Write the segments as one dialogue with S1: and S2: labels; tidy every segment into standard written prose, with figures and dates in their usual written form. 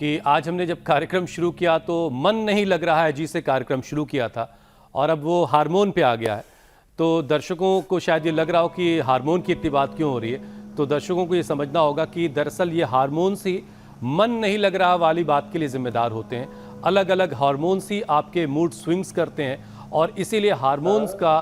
S1: कि आज हमने जब कार्यक्रम शुरू किया तो मन नहीं लग रहा है जिसे कार्यक्रम शुरू किया था, और अब वो हार्मोन पे आ गया है। तो दर्शकों को शायद ये लग रहा हो कि हार्मोन की इतनी बात क्यों हो रही है। तो दर्शकों को ये समझना होगा कि दरअसल ये हार्मोन्स ही मन नहीं लग रहा वाली बात के लिए जिम्मेदार होते हैं। अलग अलग हार्मोन्स ही आपके मूड स्विंग्स करते हैं, और इसीलिए हार्मोन्स का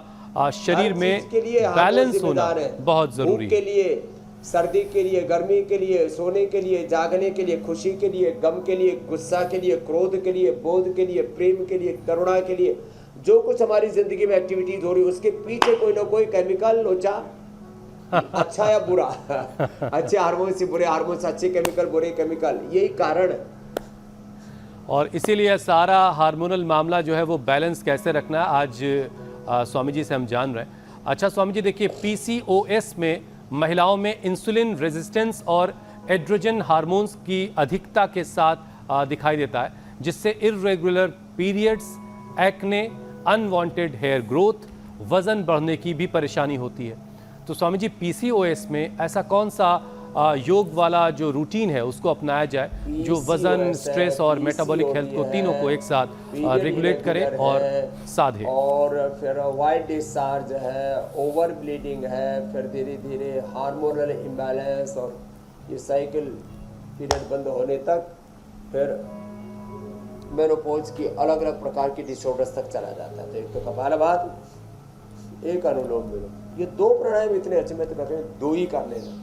S1: शरीर में बैलेंस होना बहुत ज़रूरी है।
S2: के लिए, सर्दी के लिए, गर्मी के लिए, सोने के लिए, जागने के लिए, खुशी के लिए, गम के लिए, गुस्सा के लिए, क्रोध के लिए, बोध के लिए, प्रेम के लिए, करुणा के लिए, जो कुछ हमारी जिंदगी में एक्टिविटीज हो रही है उसके पीछे कोई ना कोई केमिकल लोचा, अच्छा या बुरा, अच्छे हार्मोन से बुरे हार्मोन से अच्छे केमिकल, बुरे केमिकल, यही कारण है।
S1: और इसीलिए सारा हार्मोनल मामला जो है वो बैलेंस कैसे रखना है, आज स्वामी जी से हम जान रहे हैं। अच्छा स्वामी जी, देखिए PCOS में महिलाओं में इंसुलिन रेजिस्टेंस और एड्रोजन हार्मोन्स की अधिकता के साथ दिखाई देता है, जिससे irregular periods, acne, unwanted hair growth, वजन बढ़ने की भी परेशानी होती है। तो स्वामी जी, PCOS में ऐसा कौन सा योग वाला जो रूटीन है उसको अपनाया जाए जो वजन, स्ट्रेस और मेटाबॉलिक हेल्थ को तीनों को एक साथ रेगुलेट करे और साधे?
S2: और फिर वाइट डिस्चार्ज है, ओवर ब्लीडिंग है, फिर धीरे धीरे हार्मोनल इम्बैलेंस, और ये साइकिल पीरियड बंद होने तक फिर मेनोपॉज की अलग अलग प्रकार की डिसऑर्डर्स तक चला जाता है। तो एक तो कपालभाति, एक अनुलोम विलोम, ये दो प्राणायाम इतने अच्छे, मैं तो कहते हैं दो ही कर लेना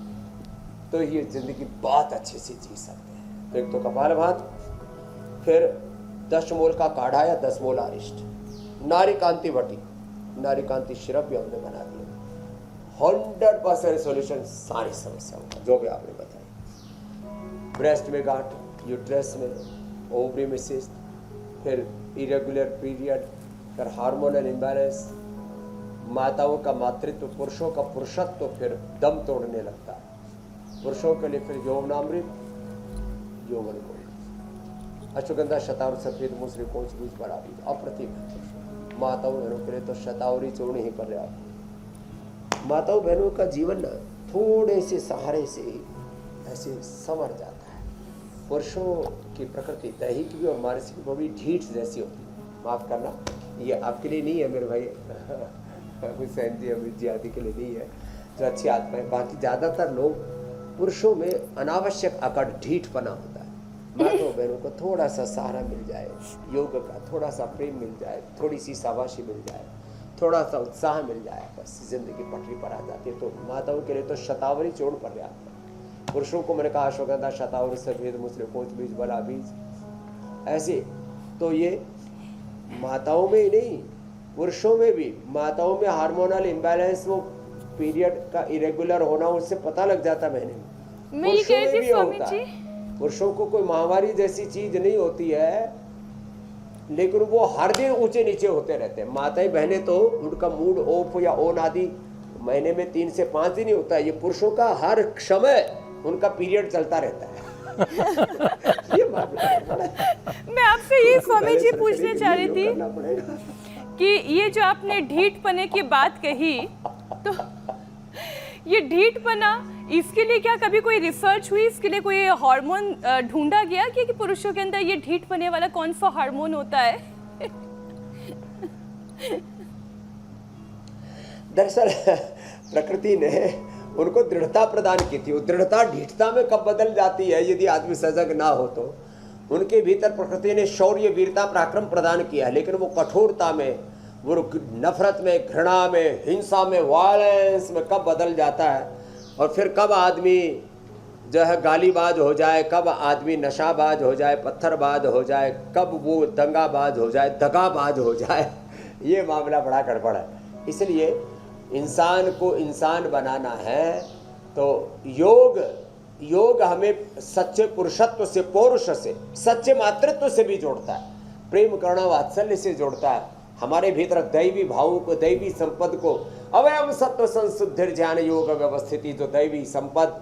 S2: तो ये जिंदगी बहुत अच्छे से जी सकते हैं। तो एक तो कपालभाति, फिर 10 मोल का काढ़ा या 10 मोल आरिष्ट, नारी कांति वटी, नारी कांति सिरप भी हमने बना दिया, 100% सोल्यूशन सारी समस्याओं का जो भी आपने बताई। ब्रेस्ट में गांठ, यूट्रस में, ओवरी में सिस्ट, फिर इरेगुलर पीरियड, फिर हार्मोनल इम्बैलेंस, माताओं का मातृत्व, पुरुषों का पुरुषत्व फिर दम तोड़ने लगता है। पुरुषों के लिए फिर यौवनामृत, यौवन को अश्वगंधा, शतावरी, सफेद मूसली, कोच, बीज, बराबी, अप्रतिम है। माताओं बहनों के लिए तो शतावरी चूर्ण ही पर्याप्त। माताओं बहनों का जीवन ना थोड़े से सहारे से ऐसे संवर जाता है। पुरुषों की प्रकृति दैहिक भी और मानसिक भी ढीठ जैसी होती है। माफ करना, ये आपके लिए नहीं है मेरे भाई हुसैन जी, अमित जी आदि के लिए नहीं है जो अच्छी आत्माएं। बाकी ज़्यादातर लोग, पुरुषों में अनावश्यक अकड़ ढीठपना होता है। माताओं बहनों को थोड़ा सा सहारा मिल जाए, योग का थोड़ा सा प्रेम मिल जाए, थोड़ी सी शाबाशी मिल जाए, थोड़ा सा उत्साह मिल जाए, बस जिंदगी पटरी पर आ जाती है। तो माताओं के लिए तो शतावरी चूर्ण पर्याप्त है। पुरुषों को मैंने कहा अश्वगंधा, शतावरी, सफेद मूसली, कोच, बीज, बला बीज, ऐसे। तो ये माताओं में ही नहीं, पुरुषों में भी। माताओं में हार्मोनल इम्बैलेंस, वो पीरियड का इरेगुलर होना, उससे पता लग जाता है महीने में। पुरुषों में भी होता है। पुरुषों को कोई महामारी जैसी चीज नहीं होती है, लेकिन वो हर दिन ऊंचे नीचे होते रहते हैं। माताएं बहनें तो उनका मूड ऑफ या ऑन आदि महीने में 3 से 5 दिन ही होता है। ये पुरुषों का हर समय उनका पीरियड चलता रहता है। ये
S3: मैं आपसे ये स्वामी जी पूछना चाह रही थी कि ये जो आपने ढीठपने की बात कही, तो ये ढीठपना, इसके लिए क्या कभी कोई रिसर्च हुई, इसके लिए कोई हार्मोन ढूंढा गया कि पुरुषों के अंदर ये ढीठपने वाला कौन सा हार्मोन होता है?
S2: दरअसल प्रकृति ने उनको दृढ़ता प्रदान की थी। वो दृढ़ता ढीठता में कब बदल जाती है यदि आदमी सजग ना हो तो। उनके भीतर प्रकृति ने शौर्य, वीरता, पराक्रम प्रदान किया है, लेकिन वो कठोरता में, वो नफरत में, घृणा में, हिंसा में, वायलेंस में कब बदल जाता है, और फिर कब आदमी जो है गालीबाज हो जाए, कब आदमी नशाबाज हो जाए, पत्थरबाज हो जाए, कब वो दंगाबाज हो जाए, दगाबाज हो जाए, ये मामला बड़ा गड़बड़ है। इसलिए इंसान को इंसान बनाना है तो योग हमें सच्चे पुरुषत्व से, पौरुष से, सच्चे मातृत्व से भी जोड़ता है, प्रेम करुणा वात्सल्य से जोड़ता है। हमारे भीतर दैवी भावों को, दैवी संपद को, अवयव सत्व संशुद्धि ज्ञान योग व्यवस्थिति, जो दैवी संपद,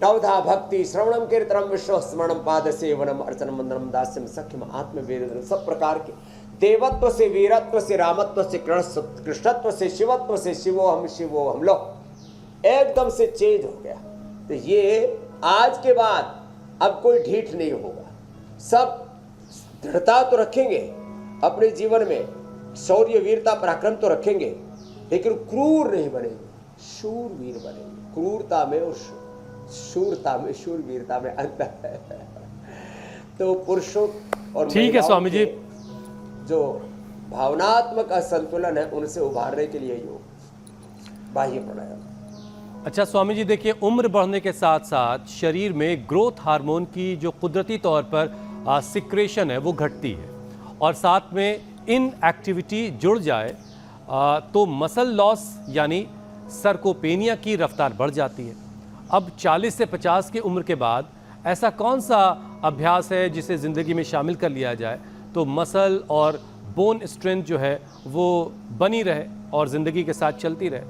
S2: नवधा भक्ति, श्रवणम कीर्तनम विष्णु स्मरणम पाद सेवनम अर्चनम वंदनम दास्यम सख्यम आत्मवेदनम, सब प्रकार के देवत्व से, वीरत्व से, रामत्व से, कृष्णत्व से, शिवत्व से, शिवो हम लोग एकदम से चेंज हो गया। तो ये आज के बाद अब कोई ढीठ नहीं होगा। सब दृढ़ता तो रखेंगे अपने जीवन में, शौर्य वीरता पराक्रम तो रखेंगे, लेकिन क्रूर नहीं बनेंगे, शूरवीर बनेंगे। क्रूरता में और शूरता में, शूरवीरता में अंतर है। तो पुरुषों और
S1: ठीक है
S2: महिलाओं
S1: स्वामी जी।
S2: के जो भावनात्मक असंतुलन है उनसे उभारने के लिए योग, बाह्य प्राणायाम।
S1: अच्छा स्वामी जी, देखिए उम्र बढ़ने के साथ साथ शरीर में ग्रोथ हार्मोन की जो कुदरती तौर पर सिक्रेशन है वो घटती है, और साथ में इन एक्टिविटी जुड़ जाए तो मसल लॉस यानी सर्कोपेनिया की रफ्तार बढ़ जाती है। अब 40 से 50 की उम्र के बाद ऐसा कौन सा अभ्यास है जिसे ज़िंदगी में शामिल कर लिया जाए तो मसल और बोन स्ट्रेंथ जो है वो बनी रहे और ज़िंदगी के साथ चलती रहे?